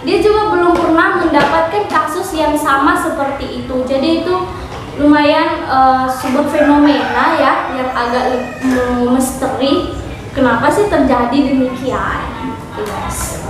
dia juga belum pernah mendapatkan kasus yang sama seperti itu. Jadi itu lumayan sebuah fenomena ya yang agak misteri. Kenapa sih terjadi demikian? Yes.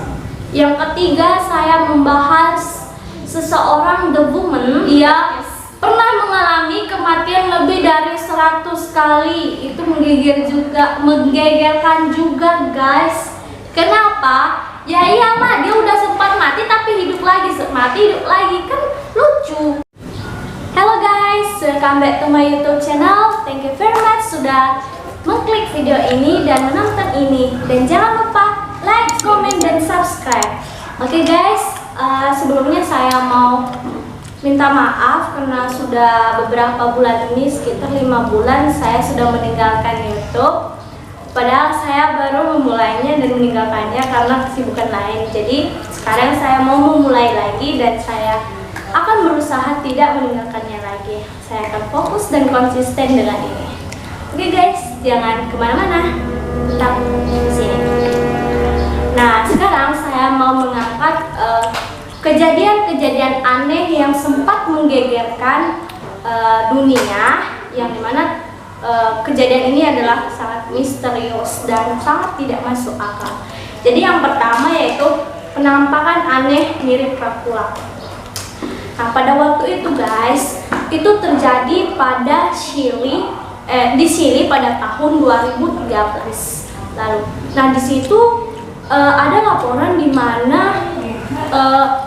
Yang ketiga, saya membahas seseorang The Woman. Dia pernah mengalami kematian lebih dari 100 kali. Itu menggegerkan juga guys. Kenapa? Ya iyalah, dia udah sempat mati tapi hidup lagi, mati hidup lagi, kan lucu. Hello guys, welcome back to my YouTube channel. Thank you very much sudah mengklik video ini dan menonton ini. Dan jangan lupa like, comment, dan subscribe. Oke guys, sebelumnya saya mau minta maaf karena sudah beberapa bulan ini, sekitar 5 bulan saya sudah meninggalkan YouTube. Padahal saya baru memulainya dan meninggalkannya karena kesibukan lain. Jadi sekarang saya mau memulai lagi dan saya akan berusaha tidak meninggalkannya lagi. Saya akan fokus dan konsisten dengan ini. Oke guys, jangan kemana-mana, tetap di sini. Nah, sekarang saya mau mengangkat kejadian-kejadian aneh yang sempat menggegerkan dunia, yang dimana kejadian ini adalah sangat misterius dan sangat tidak masuk akal. Jadi yang pertama yaitu penampakan aneh mirip Dracula. Nah, pada waktu itu guys, itu terjadi pada di Chili pada tahun 2013 lalu. Nah, di situ ada laporan di mana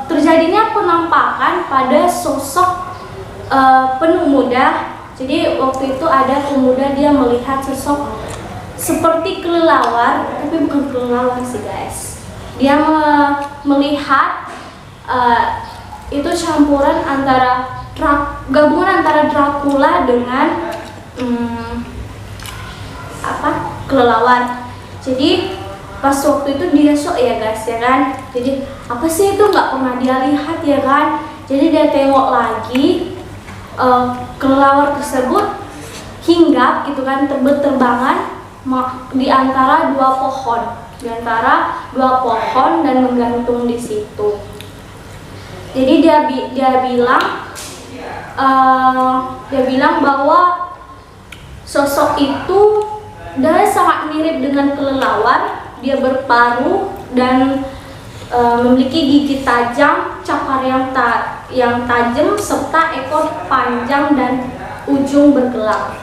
terjadinya penampakan pada sosok pemuda. Jadi waktu itu ada pemuda, dia melihat sosok seperti kelelawar, tapi bukan kelelawar sih guys. Dia melihat itu campuran antara gabungan antara Dracula dengan kelelawar. Jadi pas waktu itu dia shock ya guys ya kan. Jadi apa sih itu, nggak pernah dia lihat ya kan. Jadi dia tengok lagi kelelawar tersebut hinggap gitu kan, berterbangan di antara dua pohon dan menggantung di situ. Jadi dia bilang bahwa sosok itu dia sangat mirip dengan kelelawar. Dia berparuh dan memiliki gigi tajam, cakar yang tajam, serta ekor panjang dan ujung bergelang.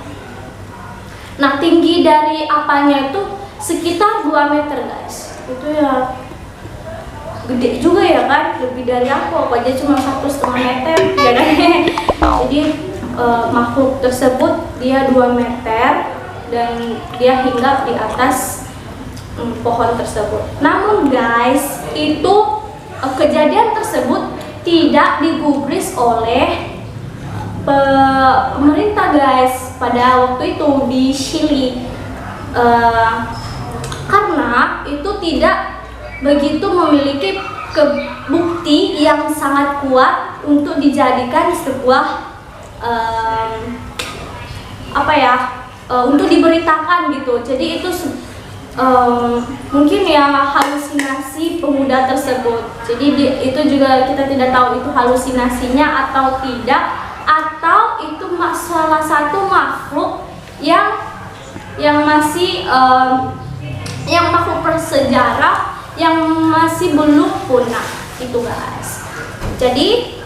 Nah, tinggi dari apanya itu sekitar 2 meter guys. Itu ya gede juga ya kan, lebih dari aku aja cuma 1,5 meter ya kan. Jadi makhluk tersebut dia 2 meter dan dia hinggap di atas pohon tersebut. Namun guys, itu kejadian tersebut tidak digubris oleh pemerintah guys pada waktu itu di Chili, karena itu tidak begitu memiliki bukti yang sangat kuat untuk dijadikan sebuah untuk diberitakan gitu. Jadi itu mungkin ya halusinasi pemuda tersebut. Jadi itu juga kita tidak tahu itu halusinasinya atau tidak, atau itu salah satu makhluk yang masih yang makhluk bersejarah yang masih belum punah itu guys. Jadi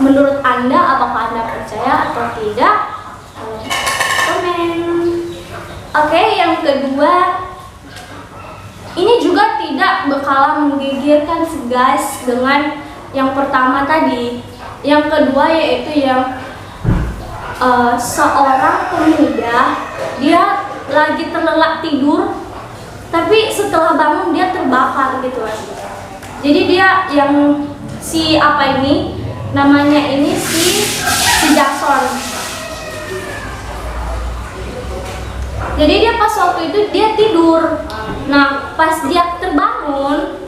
menurut Anda, apakah Anda percaya atau tidak? Komen. Oke, yang kedua, ini juga tidak bakalan menggigirkan guys dengan yang pertama tadi. Yang kedua yaitu yang seorang pemuda, dia lagi terlelap tidur, tapi setelah bangun dia terbakar gitu kan. Jadi dia namanya ini si Jason. Jadi dia pas waktu itu dia tidur. Nah, pas dia terbangun,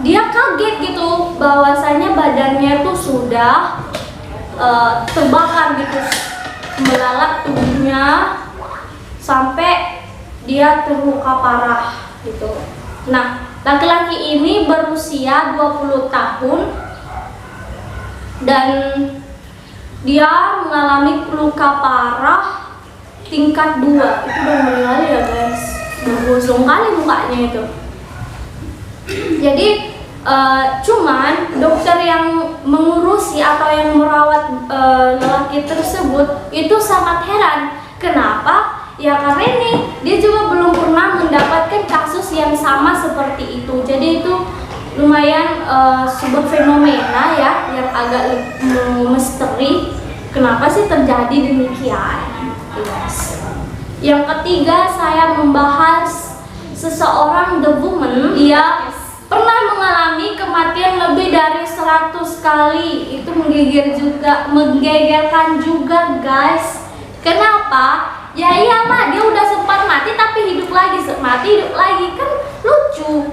dia kaget gitu bahwasanya badannya tuh sudah terbakar gitu, melalap tubuhnya sampai dia terluka parah gitu. Nah, Laki-laki ini berusia 20 tahun dan dia mengalami luka parah tingkat 2. Itu udah meninggal ya guys, udah gosong kali mukanya itu. Jadi cuman dokter yang mengurusi atau yang merawat lelaki tersebut itu sangat heran. Kenapa? Ya karena ini dia juga belum pernah mendapatkan kasus yang sama seperti itu. Jadi itu lumayan sebuah fenomena ya yang agak misteri. Kenapa sih terjadi demikian? Yes. Yang ketiga, saya membahas seseorang the woman. Dia pernah mengalami kematian lebih dari 100 kali. Itu menggegerkan juga guys. Kenapa? Ya iya mah, dia udah sempat mati tapi hidup lagi, mati hidup lagi, kan lucu.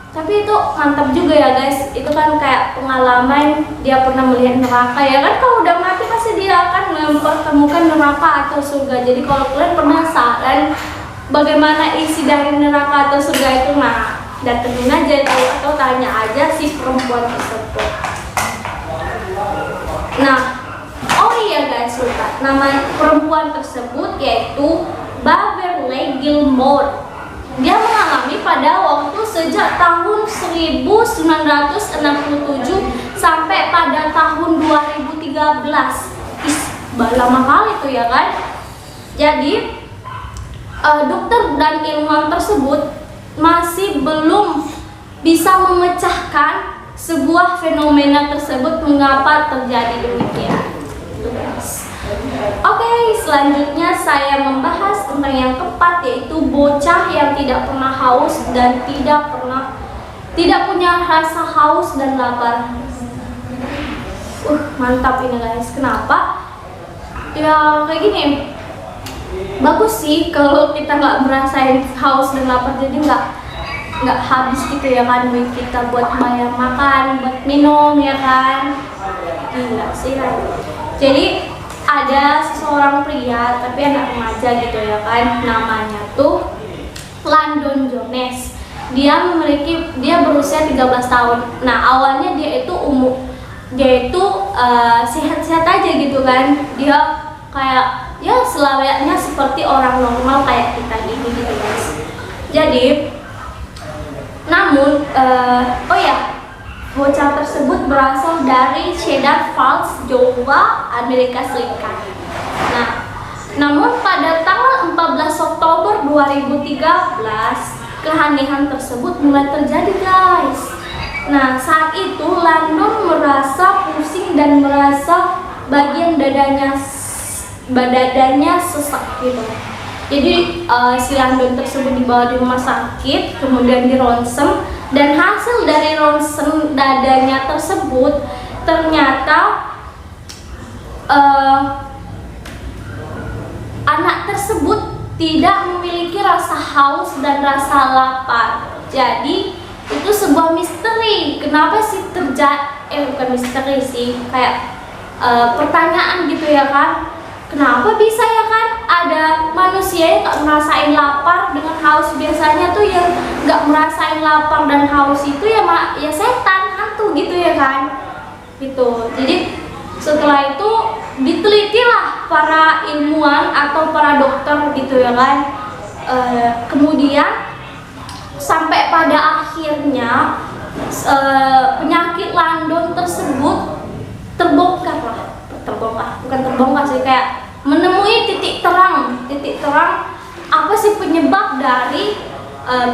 Tapi itu mantap juga ya guys. Itu kan kayak pengalaman dia pernah melihat neraka ya kan. Kalau udah mati pasti dia akan mempertemukan neraka atau surga. Jadi kalau kalian penasaran bagaimana isi dari neraka atau surga itu, nah datengin aja itu atau tanya aja si perempuan tersebut. Nah, oh iya guys, lupa nama perempuan tersebut yaitu Beverly Gilmore. Dia mengalami pada waktu sejak tahun 1967 sampai pada tahun 2013. Lama kali itu ya kan. Jadi dokter dan ilmuwan tersebut masih belum bisa memecahkan sebuah fenomena tersebut mengapa terjadi demikian. Oke, selanjutnya saya membahas tentang yang keempat, yaitu bocah yang tidak pernah haus dan tidak punya rasa haus dan lapar. Mantap ini guys. Kenapa? Ya kayak gini. Bagus sih kalau kita nggak merasain haus dan lapar, jadi nggak habis gitu ya kan duit kita buat bayar makan, buat minum ya kan. Gila sih kan. Jadi ada seseorang pria tapi anak remaja gitu ya kan, namanya tuh Landon Jones. Dia berusia 13 tahun. Nah awalnya dia itu sehat-sehat aja gitu kan. Dia kayak ya selayaknya seperti orang normal kayak kita gini gitu guys. Jadi namun bocah tersebut berasal dari Cedar Falls, Georgia, Amerika Serikat. Nah, namun pada tanggal 14 Oktober 2013 keanehan tersebut mulai terjadi guys. Nah, saat itu Landon merasa pusing dan merasa bagian dadanya sesak gitu. Jadi si Landon tersebut dibawa di rumah sakit, kemudian dironsem, dan hasil dari ronsen dadanya tersebut ternyata anak tersebut tidak memiliki rasa haus dan rasa lapar. Jadi itu sebuah misteri. Kenapa sih bukan misteri sih, kayak pertanyaan gitu ya kan. Kenapa bisa ya kan ada manusia yang gak merasain lapar dengan haus? Biasanya tuh yang gak merasain lapar dan haus itu ya setan, hantu gitu ya kan. Gitu. Jadi setelah itu ditelitilah para ilmuwan atau para dokter gitu ya kan. Kemudian sampai pada akhirnya penyakit Landon tersebut bukan terbongkar sih, kayak menemui titik terang apa sih penyebab dari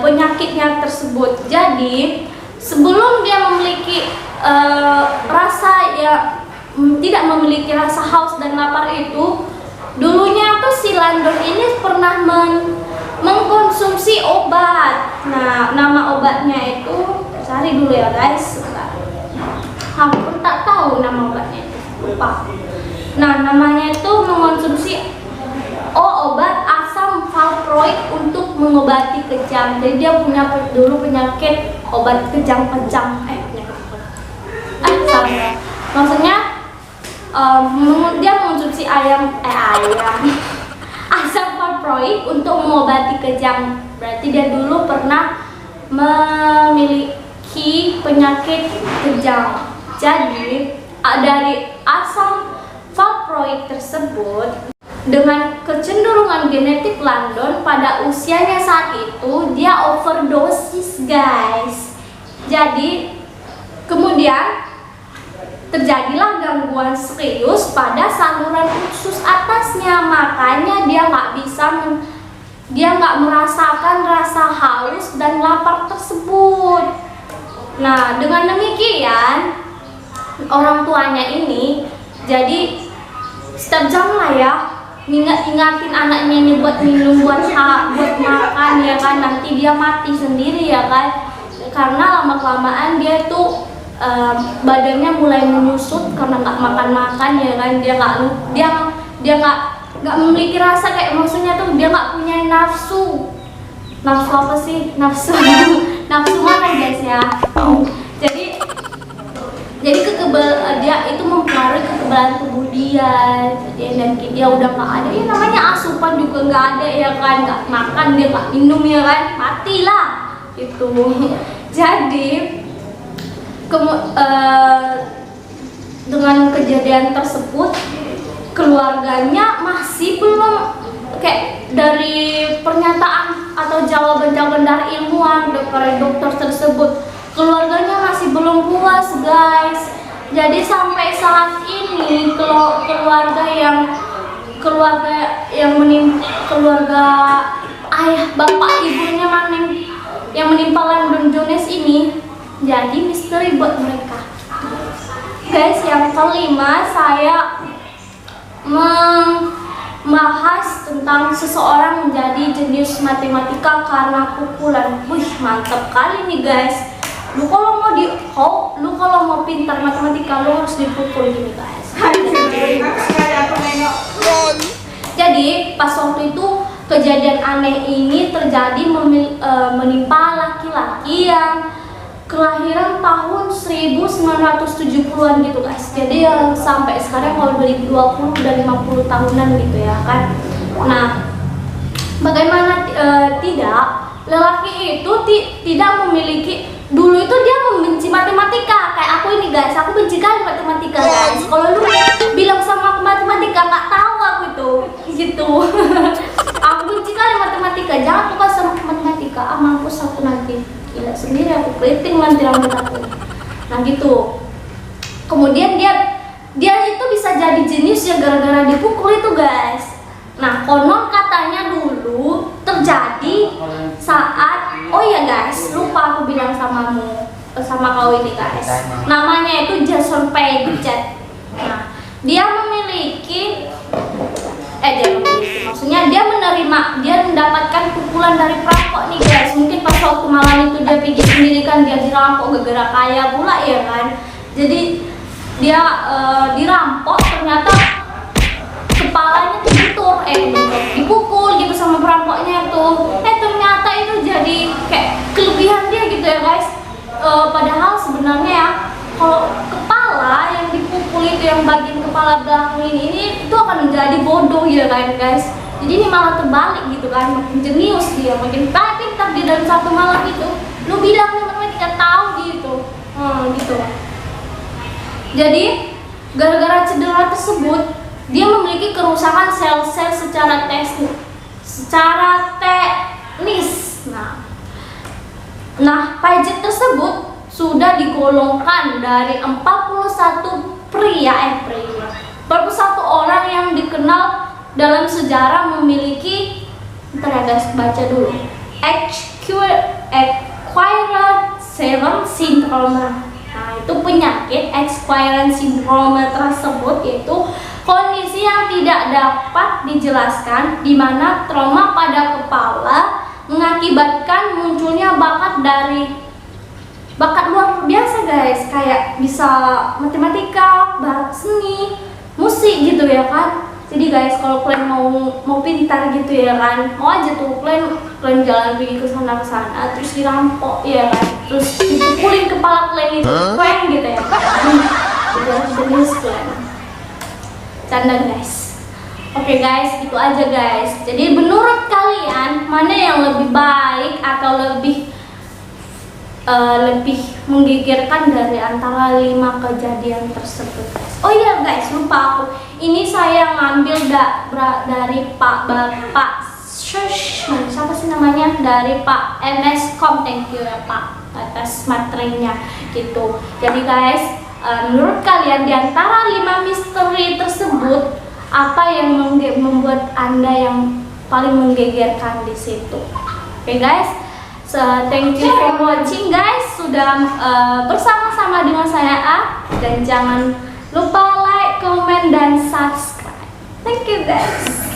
penyakitnya tersebut. Jadi sebelum dia memiliki tidak memiliki rasa haus dan lapar itu, dulunya tuh si Landon ini pernah mengkonsumsi obat. Nah, nama obatnya itu cari dulu ya guys. Hampir tak tahu nama obatnya itu, lupa. Nah, namanya itu mengonsumsi obat asam valproate untuk mengobati kejang. Jadi dia punya dulu penyakit obat kejang-kejang. Maksudnya dia mengonsumsi asam valproate untuk mengobati kejang. Berarti dia dulu pernah memiliki penyakit kejang. Jadi dari asam valproate tersebut dengan kecenderungan genetik London pada usianya saat itu dia overdosis guys. Jadi kemudian terjadilah gangguan serius pada saluran usus atasnya, makanya dia nggak merasakan rasa haus dan lapar tersebut. Nah, dengan demikian orang tuanya ini jadi setiap jam lah ya ingatin anaknya ini buat minum, buat makan ya kan, nanti dia mati sendiri ya kan, karena lama-kelamaan dia tuh badannya mulai menyusut karena nggak makan ya kan, dia nggak memiliki rasa, kayak maksudnya tuh dia nggak punya nafsu apa sih, nafsu makan guys ya. Jadi dia itu mempengaruhi kekebalan tubuh dia, dan dia udah nggak ada, ya namanya asupan juga nggak ada ya kan, nggak makan dia nggak minum ya kan, matilah itu. Jadi dengan kejadian tersebut keluarganya masih belum, kayak dari pernyataan atau jawaban dari ilmuwan dari dokter tersebut, keluarganya masih belum puas guys. Jadi sampai saat ini keluarga ayah bapak ibunya yang menimpa London Jones ini jadi misteri buat mereka guys. Yang kelima, saya membahas tentang seseorang menjadi jenius matematika karena pukulan. Wih, mantap kali nih guys. Lu kalau mau pintar matematika lu harus dipukul gini guys. Jadi pas waktu itu kejadian aneh ini terjadi menimpa laki-laki yang kelahiran tahun 1970-an gitu guys. Jadi yang sampai sekarang kalau 2020 dan 50 tahunan gitu ya kan. Nah, bagaimana tidak, lelaki itu tidak memiliki, dulu itu dia membenci matematika kayak aku ini guys. Aku benci kali matematika guys. Kalau lu bilang sama aku matematika, nggak tahu aku itu gitu. Aku benci kali matematika, jangan buka sama matematika, mampus aku nanti. Gila sendiri aku keriting nanti rambut aku. Nah gitu. Kemudian dia itu bisa jadi jenius ya gara-gara dipukul itu guys. Nah, konon katanya dulu terjadi saat, oh iya guys, lupa aku bilang sama kau ini guys. Namanya itu Jason Paget. Nah, dia maksudnya dia mendapatkan pukulan dari perampok nih guys. Mungkin pas waktu malam itu dia pergi sendiri kan, dia dirampok gara-gara kaya pula ya kan. Jadi dia dirampok, ternyata kepalanya tuh dipukul gitu sama perampoknya tuh. Ternyata itu jadi kayak kelebihan dia gitu ya guys. Padahal sebenarnya ya, kalau kepala yang dipukul itu, yang bagian kepala belakang ini itu akan menjadi bodoh ya kan guys. Jadi ini malah terbalik gitu kan, makin jenius dia, makin pintar dia dalam satu malam itu. Lu bilang matematika tahu gitu, gitu. Jadi gara-gara cedera tersebut dia memiliki kerusakan sel-sel secara teknis. Nah, Paget tersebut sudah digolongkan dari 41 orang yang dikenal dalam sejarah memiliki, ntar ya guys, baca dulu, acquired syndrome. Nah, itu penyakit acquired syndrome tersebut yaitu kondisi yang tidak dapat dijelaskan di mana trauma pada kepala mengakibatkan munculnya bakat luar biasa guys, kayak bisa matematika, seni, musik gitu ya kan. Jadi guys, kalau kalian mau pintar gitu ya kan, mau aja tuh kalian jalan pergi ke sana terus dirampok ya kan, terus dipukulin kepala kalian itu gitu ya. Jenis kalian. Canda guys. Oke guys, itu aja guys. Jadi menurut kalian mana yang lebih baik atau lebih lebih menggegerkan dari antara 5 kejadian tersebut, guys. Oh iya guys, lupa aku. Ini saya ngambil dari Bapak siapa sih namanya, dari Pak MS.com. Thank you ya Pak atas materinya gitu. Jadi guys, menurut kalian di antara 5 misteri tersebut, apa yang membuat Anda yang paling menggegerkan di situ? Oke guys, thank you for watching guys, sudah bersama-sama dengan saya A, dan jangan lupa like, comment, dan subscribe. Thank you guys.